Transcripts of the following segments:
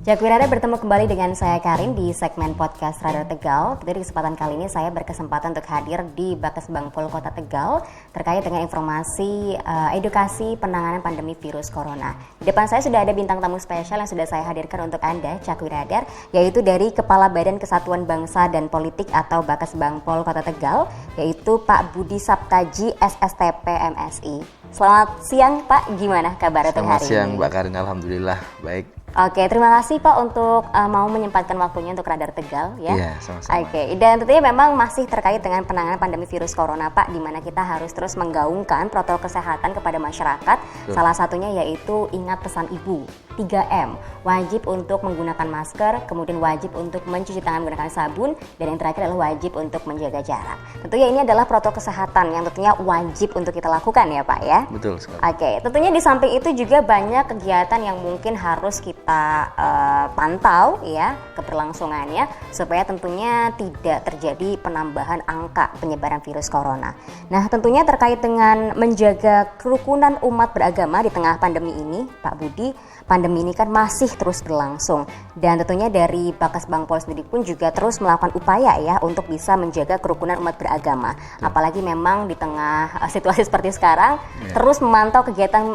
Jakwirada bertemu kembali dengan saya Karin di segmen podcast Radar Tegal. Di kesempatan kali ini saya berkesempatan untuk hadir di Bakesbangpol Kota Tegal terkait dengan informasi edukasi penanganan pandemi virus corona. Di depan saya sudah ada bintang tamu spesial yang sudah saya hadirkan untuk Anda, Cakwirada, yaitu dari Kepala Badan Kesatuan Bangsa dan Politik atau Bakesbangpol Kota Tegal, yaitu Pak Budi Saptaji, SSTP MSI. Selamat siang Pak, gimana kabar untuk hari ini? Selamat siang Mbak Karin, alhamdulillah baik. Oke, terima kasih Pak untuk mau menyempatkan waktunya untuk Radar Tegal ya. Iya, sama-sama. Oke, dan tentunya memang masih terkait dengan penanganan pandemi virus corona Pak, di mana kita harus terus menggaungkan protokol kesehatan kepada masyarakat. Betul. Salah satunya yaitu ingat pesan Ibu, 3M. Wajib untuk menggunakan masker, kemudian wajib untuk mencuci tangan menggunakan sabun, dan yang terakhir adalah wajib untuk menjaga jarak. Tentunya ini adalah protokol kesehatan yang tentunya wajib untuk kita lakukan ya Pak ya. Betul sekali. Oke, tentunya di samping itu juga banyak kegiatan yang mungkin harus kita pantau ya keberlangsungannya supaya tentunya tidak terjadi penambahan angka penyebaran virus corona. Nah, tentunya terkait dengan menjaga kerukunan umat beragama di tengah pandemi ini, Pak Budi, pandemi ini kan masih terus berlangsung dan tentunya dari Bakesbangpol sendiri pun juga terus melakukan upaya ya untuk bisa menjaga kerukunan umat beragama. Apalagi memang di tengah situasi seperti sekarang terus memantau kegiatan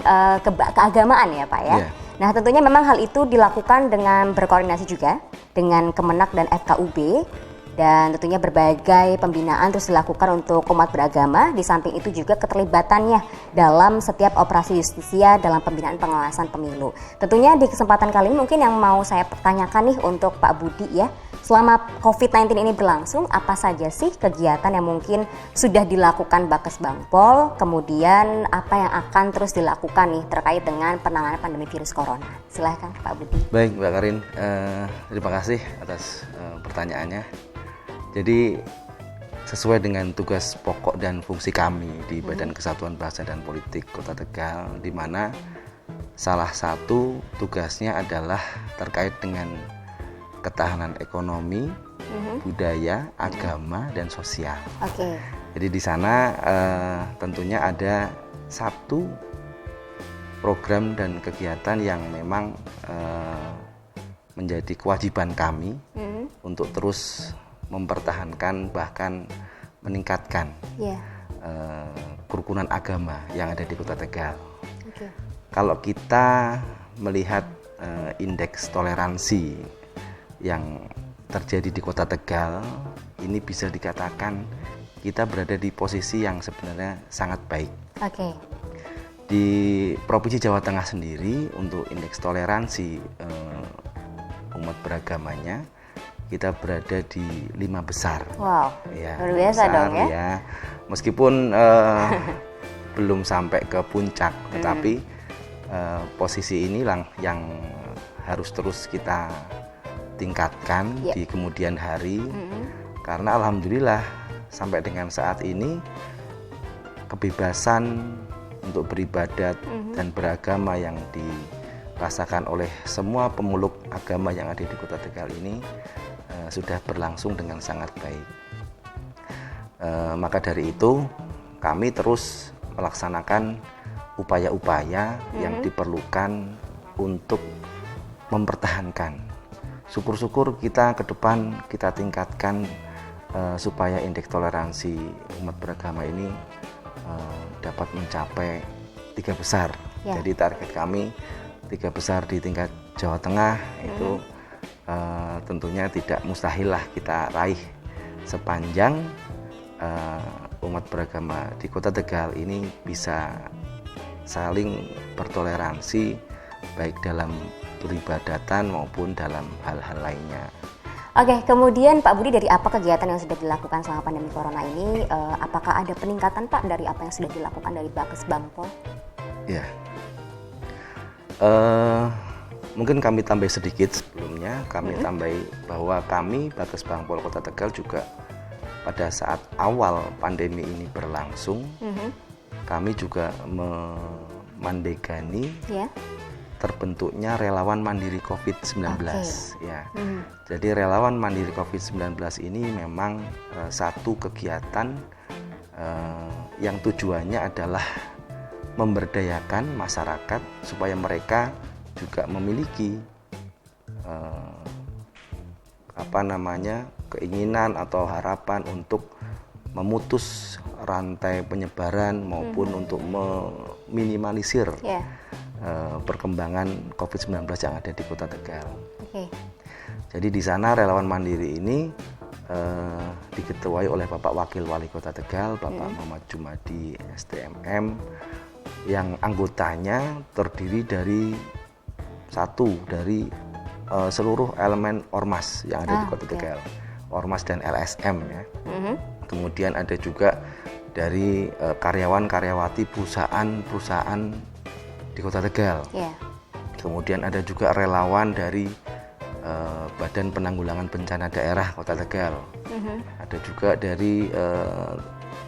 keagamaan ya Pak ya. Nah, tentunya memang hal itu dilakukan dengan berkoordinasi juga dengan Kemenak dan FKUB, dan tentunya berbagai pembinaan terus dilakukan untuk umat beragama. Di samping itu juga keterlibatannya dalam setiap operasi justisia dalam pembinaan pengawasan pemilu. Tentunya di kesempatan kali ini mungkin yang mau saya pertanyakan nih untuk Pak Budi ya, selama COVID-19 ini berlangsung, apa saja sih kegiatan yang mungkin sudah dilakukan Bakesbangpol, kemudian apa yang akan terus dilakukan nih terkait dengan penanganan pandemi virus corona? Silahkan Pak Budi. Baik Mbak Karin, terima kasih atas pertanyaannya. Jadi sesuai dengan tugas pokok dan fungsi kami di Badan Kesatuan Bangsa dan Politik Kota Tegal, di mana salah satu tugasnya adalah terkait dengan ketahanan ekonomi, budaya, agama, dan sosial. Oke. Jadi di sana tentunya ada satu program dan kegiatan yang memang menjadi kewajiban kami untuk terus mempertahankan bahkan meningkatkan kerukunan agama yang ada di Kota Tegal. Okay. Kalau kita melihat indeks toleransi yang terjadi di Kota Tegal, ini bisa dikatakan kita berada di posisi yang sebenarnya sangat baik. Okay. Di Provinsi Jawa Tengah sendiri untuk indeks toleransi umat beragamanya kita berada di 5 besar. Wow, ya, luar biasa besar, dong ya. Meskipun belum sampai ke puncak, tetapi posisi inilah yang harus terus kita tingkatkan di kemudian hari, karena alhamdulillah sampai dengan saat ini kebebasan untuk beribadat dan beragama yang dirasakan oleh semua pemeluk agama yang ada di Kota Tegal ini sudah berlangsung dengan sangat baik. Maka dari itu kami terus melaksanakan upaya-upaya yang diperlukan untuk mempertahankan. Syukur-syukur kita ke depan kita tingkatkan supaya indeks toleransi umat beragama ini dapat mencapai 3 besar. Jadi target kami 3 besar di tingkat Jawa Tengah itu tentunya tidak mustahil lah kita raih sepanjang umat beragama di Kota Tegal ini bisa saling bertoleransi baik dalam peribadatan maupun dalam hal-hal lainnya. Oke, kemudian Pak Budi, dari apa kegiatan yang sudah dilakukan selama pandemi corona ini? Apakah ada peningkatan Pak dari apa yang sudah dilakukan dari Bakesbangpol? Ya, mungkin kami tambah sedikit sebelumnya. Kami tambahi bahwa kami Bakesbangpol Kota Tegal juga pada saat awal pandemi ini berlangsung, kami juga memandegani terbentuknya relawan mandiri COVID-19 ya. Jadi relawan mandiri COVID-19 ini memang satu kegiatan yang tujuannya adalah memberdayakan masyarakat supaya mereka juga memiliki keinginan atau harapan untuk memutus rantai penyebaran maupun untuk meminimalisir perkembangan COVID-19 yang ada di Kota Tegal. Jadi di sana relawan mandiri ini diketuai oleh Bapak Wakil Wali Kota Tegal, Bapak Muhammad Jumadi STMM, yang anggotanya terdiri dari seluruh elemen Ormas yang ada di Kota Tegal, Ormas dan LSM ya. Kemudian ada juga dari karyawan-karyawati perusahaan-perusahaan di Kota Tegal. Kemudian ada juga relawan dari Badan Penanggulangan Bencana Daerah Kota Tegal. Ada juga dari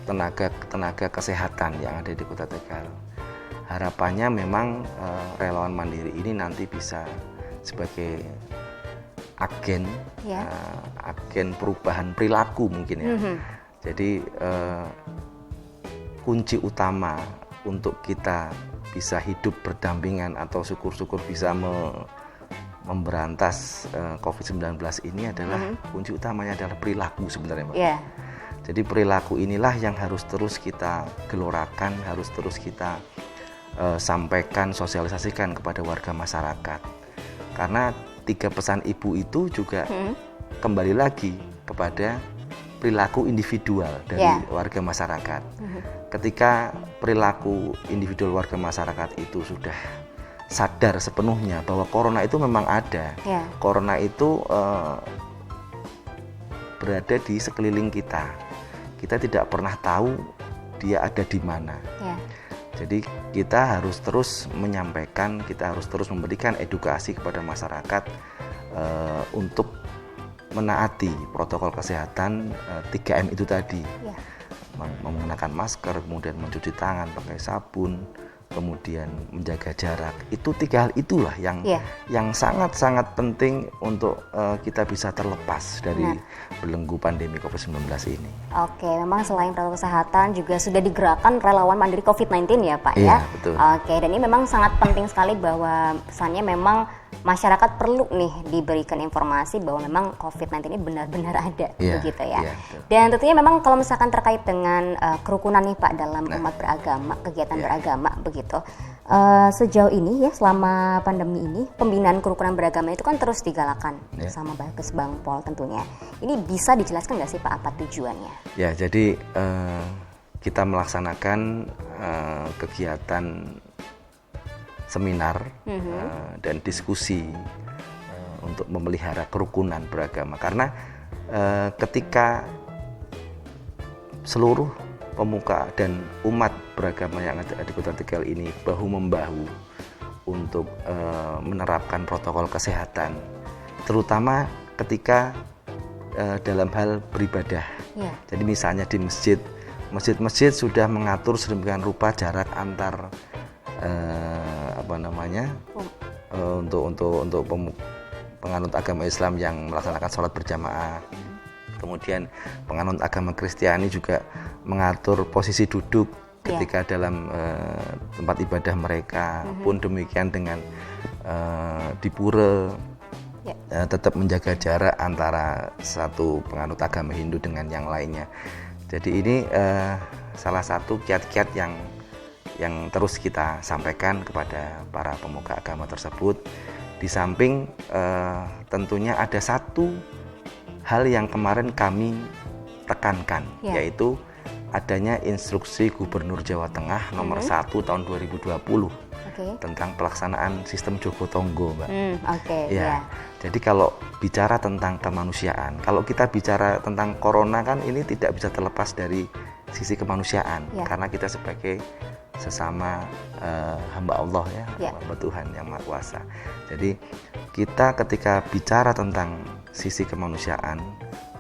tenaga kesehatan yang ada di Kota Tegal. Harapannya memang relawan mandiri ini nanti bisa sebagai agen perubahan perilaku mungkin ya. Jadi kunci utama untuk kita bisa hidup berdampingan atau syukur-syukur bisa memberantas COVID-19 ini adalah kunci utamanya adalah perilaku sebenarnya, Mbak. Jadi perilaku inilah yang harus terus kita gelorakan, harus terus kita sampaikan, sosialisasikan kepada warga masyarakat. Karena 3 pesan Ibu itu juga kembali lagi kepada perilaku individual dari warga masyarakat. Ketika perilaku individual warga masyarakat itu sudah sadar sepenuhnya bahwa corona itu memang ada, corona itu berada di sekeliling kita. Kita tidak pernah tahu dia ada di mana. Jadi kita harus terus menyampaikan, kita harus terus memberikan edukasi kepada masyarakat untuk menaati protokol kesehatan 3M itu tadi. Menggunakan masker, kemudian mencuci tangan pakai sabun, kemudian menjaga jarak. Itu 3 hal itulah yang sangat-sangat penting untuk kita bisa terlepas dari belenggu pandemi COVID-19 ini. Oke, memang selain protokol kesehatan juga sudah digerakkan relawan mandiri COVID-19 ya Pak ya? Iya, betul. Oke, dan ini memang sangat penting sekali bahwa pesannya memang masyarakat perlu nih diberikan informasi bahwa memang COVID-19 ini benar-benar ada, begitu ya. Dan tentunya memang kalau misalkan terkait dengan kerukunan nih Pak dalam umat beragama, kegiatan beragama begitu. Sejauh ini ya selama pandemi ini pembinaan kerukunan beragama itu kan terus digalakan sama Bagas Bangpol tentunya. Ini bisa dijelaskan nggak sih Pak apa tujuannya? Ya, jadi kita melaksanakan kegiatan seminar dan diskusi untuk memelihara kerukunan beragama, karena ketika seluruh pemuka dan umat beragama yang ada di Kota Tegal ini bahu-membahu untuk menerapkan protokol kesehatan, terutama ketika dalam hal beribadah. Jadi misalnya di masjid sudah mengatur sedemikian rupa jarak antar untuk penganut agama Islam yang melaksanakan sholat berjamaah. Kemudian penganut agama Kristiani juga mengatur posisi duduk ketika dalam tempat ibadah mereka. Pun demikian dengan di pura tetap menjaga jarak antara satu penganut agama Hindu dengan yang lainnya. Jadi ini salah satu kiat-kiat yang terus kita sampaikan kepada para pemuka agama tersebut. Di samping tentunya ada satu hal yang kemarin kami tekankan, yaitu adanya instruksi Gubernur Jawa Tengah nomor 1 tahun 2020 tentang pelaksanaan sistem Joko Tonggo, Mbak. Jadi kalau bicara tentang kemanusiaan, kalau kita bicara tentang corona kan ini tidak bisa terlepas dari sisi kemanusiaan, karena kita sebagai sesama hamba Allah hamba Tuhan yang Maha Kuasa. Jadi kita ketika bicara tentang sisi kemanusiaan,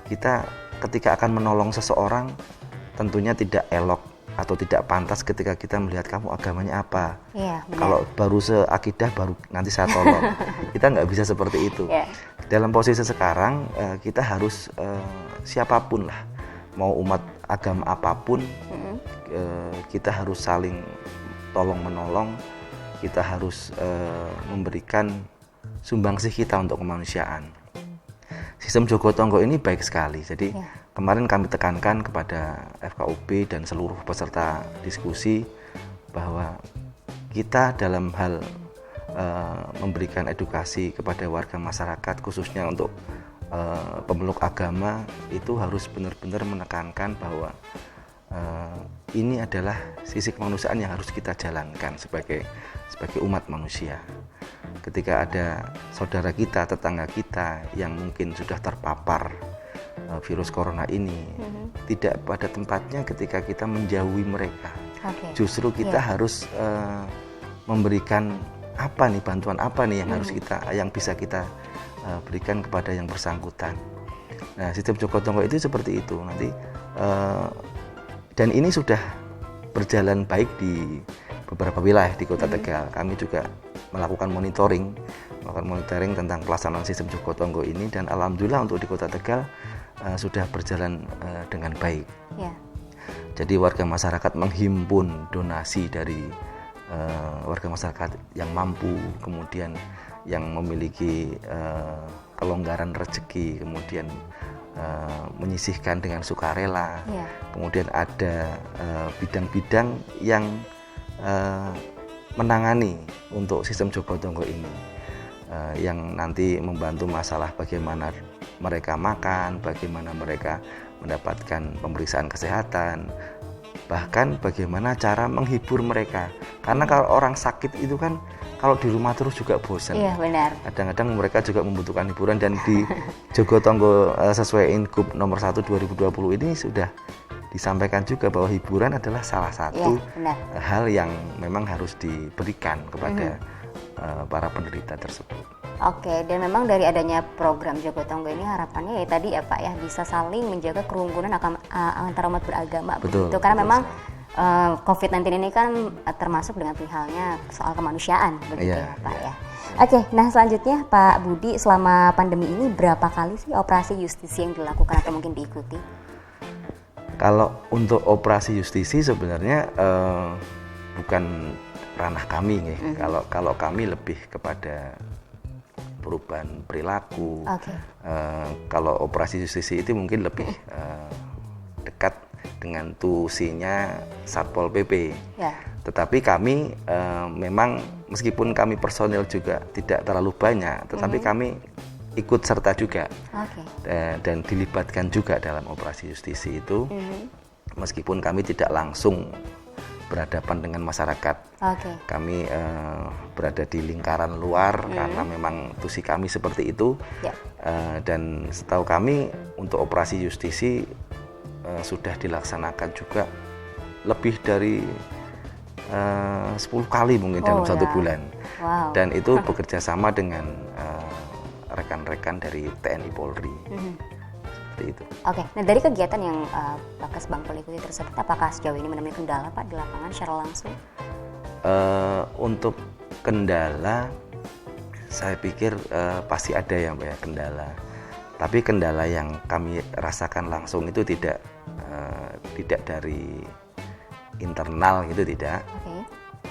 kita ketika akan menolong seseorang tentunya tidak elok atau tidak pantas ketika kita melihat kamu agamanya apa. Kalau baru seakidah baru nanti saya tolong. Kita nggak bisa seperti itu. Dalam posisi sekarang kita harus siapapun lah, mau umat agama apapun, kita harus saling tolong menolong, kita harus memberikan sumbangsih kita untuk kemanusiaan. Sistem Jogo Tonggo ini baik sekali. Jadi kemarin kami tekankan kepada FKUB dan seluruh peserta diskusi bahwa kita dalam hal memberikan edukasi kepada warga masyarakat, khususnya untuk pemeluk agama, itu harus benar-benar menekankan bahwa ini adalah sisi kemanusiaan yang harus kita jalankan sebagai umat manusia. Ketika ada saudara kita, tetangga kita yang mungkin sudah terpapar virus corona ini, tidak pada tempatnya ketika kita menjauhi mereka. Justru kita harus memberikan apa nih, bantuan apa nih yang bisa kita berikan kepada yang bersangkutan. Nah, sistem Jogo Tonggo itu seperti itu nanti, dan ini sudah berjalan baik di beberapa wilayah di Kota Tegal. Kami juga melakukan monitoring tentang pelaksanaan sistem Jogo Tonggo ini, dan alhamdulillah untuk di Kota Tegal sudah berjalan dengan baik. Jadi warga masyarakat menghimpun donasi dari warga masyarakat yang mampu, kemudian yang memiliki kelonggaran rezeki, kemudian menyisihkan dengan sukarela. Kemudian ada bidang-bidang yang menangani untuk sistem Jogo Tonggo ini, yang nanti membantu masalah bagaimana mereka makan, bagaimana mereka mendapatkan pemeriksaan kesehatan, bahkan bagaimana cara menghibur mereka. Karena kalau orang sakit itu kan kalau di rumah terus juga bosan. Iya, benar. Kadang-kadang mereka juga membutuhkan hiburan, dan di Jogo Tonggo sesuai Ingup nomor 1 2020 ini sudah disampaikan juga bahwa hiburan adalah salah satu hal yang memang harus diberikan kepada para penderita tersebut. Oke, dan memang dari adanya program Jogo Tonggo ini harapannya ya tadi ya Pak ya, bisa saling menjaga kerukunan antara umat beragama. Betul. Begitu. Karena memang COVID-19 ini kan termasuk dengan halnya soal kemanusiaan, begitu ya Pak ya. Oke, nah selanjutnya Pak Budi, selama pandemi ini berapa kali sih operasi justisi yang dilakukan atau mungkin diikuti? Kalau untuk operasi justisi sebenarnya bukan ranah kami nih. Kalau kami lebih kepada perubahan perilaku. Kalau operasi justisi itu mungkin lebih dekat dengan tusinya Satpol PP. Tetapi kami memang meskipun kami personil juga tidak terlalu banyak, tetapi kami ikut serta juga dan dilibatkan juga dalam operasi justisi itu, meskipun kami tidak langsung berhadapan dengan masyarakat. Kami berada di lingkaran luar karena memang tusi kami seperti itu. Dan setahu kami untuk operasi justisi sudah dilaksanakan juga lebih dari 10 kali mungkin dalam satu bulan. Dan itu bekerja sama dengan rekan-rekan dari TNI Polri. Seperti itu. Oke, nah dari kegiatan yang Bakas Bangpol ikuti tersebut, apakah sejauh ini menemui kendala Pak di lapangan secara langsung? Untuk kendala, saya pikir pasti ada ya Mbak ya, kendala. Tapi kendala yang kami rasakan langsung itu tidak dari internal gitu, tidak.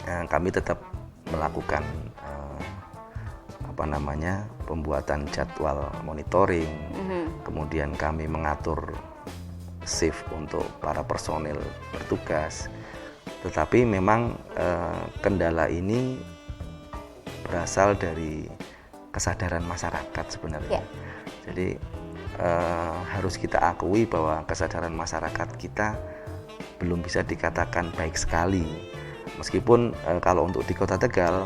Kami tetap melakukan pembuatan jadwal monitoring, kemudian kami mengatur shift untuk para personil bertugas. Tetapi memang kendala ini berasal dari kesadaran masyarakat sebenarnya. Jadi harus kita akui bahwa kesadaran masyarakat kita belum bisa dikatakan baik sekali. Meskipun kalau untuk di Kota Tegal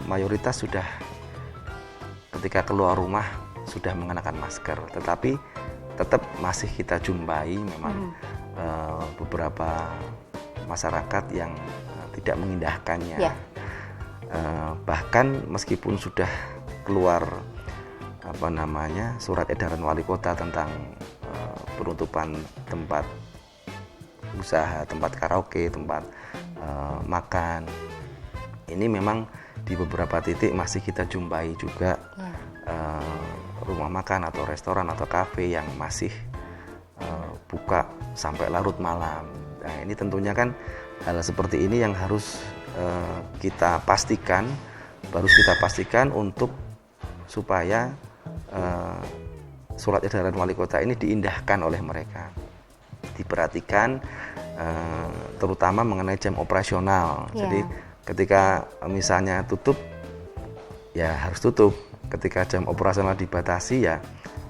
mayoritas sudah ketika keluar rumah sudah mengenakan masker, tetapi tetap masih kita jumpai memang beberapa masyarakat yang tidak mengindahkannya. Bahkan meskipun sudah keluar surat edaran wali kota tentang penutupan tempat usaha, tempat karaoke, tempat makan, ini memang di beberapa titik masih kita jumpai juga rumah makan atau restoran atau kafe yang masih buka sampai larut malam. Nah, ini tentunya kan hal seperti ini yang harus kita pastikan untuk supaya surat edaran wali kota ini diindahkan oleh mereka, diperhatikan terutama mengenai jam operasional. Jadi ketika misalnya tutup ya harus tutup, ketika jam operasional dibatasi ya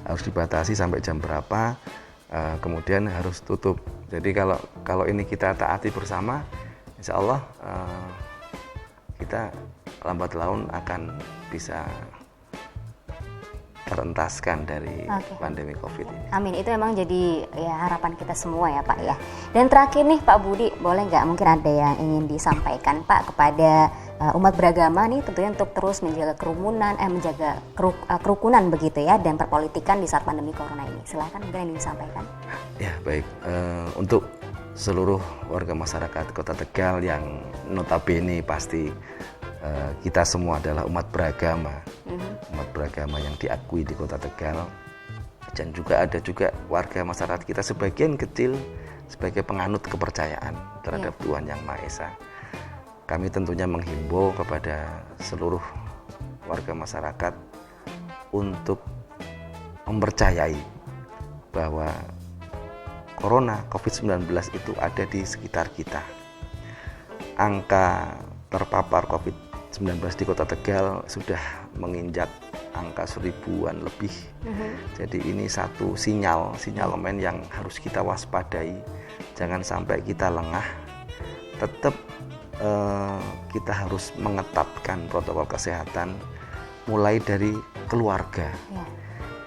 harus dibatasi sampai jam berapa, kemudian harus tutup. Jadi kalau ini kita taati bersama, insya Allah kita lambat laun akan bisa terentaskan dari pandemi COVID ini. Amin, itu memang jadi ya harapan kita semua ya Pak ya. Dan terakhir nih Pak Budi, boleh nggak mungkin ada yang ingin disampaikan Pak kepada umat beragama nih tentunya untuk terus menjaga kerumunan, menjaga kerukunan begitu ya, dan perpolitikan di saat pandemi corona ini. Silakan mungkin yang disampaikan. Ya baik, untuk seluruh warga masyarakat Kota Tegal yang notabene pasti kita semua adalah umat beragama, umat beragama yang diakui di Kota Tegal, dan juga ada warga masyarakat kita sebagian kecil sebagai penganut kepercayaan terhadap Tuhan Yang Maha Esa. Kami tentunya menghimbau kepada seluruh warga masyarakat untuk mempercayai bahwa Corona COVID-19 itu ada di sekitar kita. Angka terpapar COVID-19 di Kota Tegal sudah menginjak angka 1000-an lebih. Jadi ini satu sinyalemen yang harus kita waspadai. Jangan sampai kita lengah. Tetap kita harus mengetatkan protokol kesehatan mulai dari keluarga.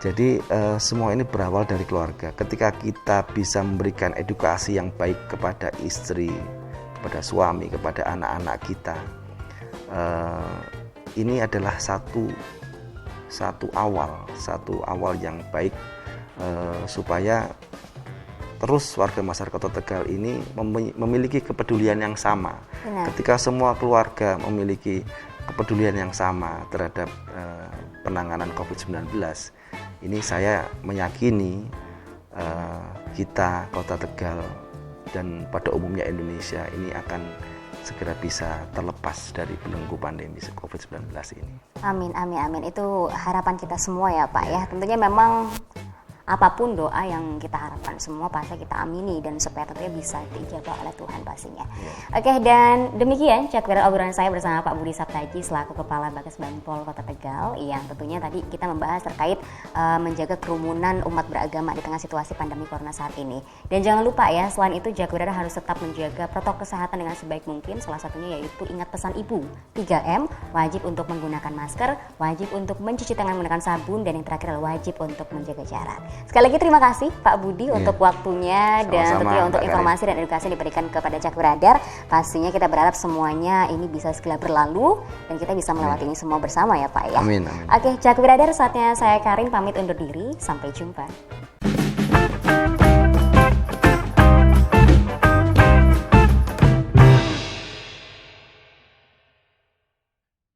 Jadi semua ini berawal dari keluarga. Ketika kita bisa memberikan edukasi yang baik kepada istri, kepada suami, kepada anak-anak kita, ini adalah satu awal yang baik supaya terus warga masyarakat Kota Tegal ini memiliki kepedulian yang sama. Benar. Ketika semua keluarga memiliki kepedulian yang sama terhadap penanganan COVID-19, ini saya meyakini kita Kota Tegal dan pada umumnya Indonesia ini akan segera bisa terlepas dari belenggu pandemi COVID-19 ini. Amin, amin, amin. Itu harapan kita semua ya Pak ya. Tentunya memang apapun doa yang kita harapkan semua pasti kita amini dan supaya tentunya bisa dijawab oleh Tuhan pastinya. Oke, dan demikian cakweran obrolan saya bersama Pak Budi Saptaji selaku Kepala Bakas Banpol Kota Tegal yang tentunya tadi kita membahas terkait menjaga kerumunan umat beragama di tengah situasi pandemi corona saat ini. Dan jangan lupa ya, selain itu cakweran harus tetap menjaga protokol kesehatan dengan sebaik mungkin, salah satunya yaitu ingat pesan Ibu 3M, wajib untuk menggunakan masker, wajib untuk mencuci tangan menggunakan sabun, dan yang terakhir adalah wajib untuk menjaga jarak. Sekali lagi terima kasih Pak Budi untuk waktunya dan tentunya untuk informasi dan edukasi yang diberikan kepada Cakweradar. Pastinya kita berharap semuanya ini bisa segera berlalu dan kita bisa melewati ini semua bersama ya Pak ya. Amin, amin. Oke, Cakweradar, saatnya saya Karin pamit undur diri. Sampai jumpa.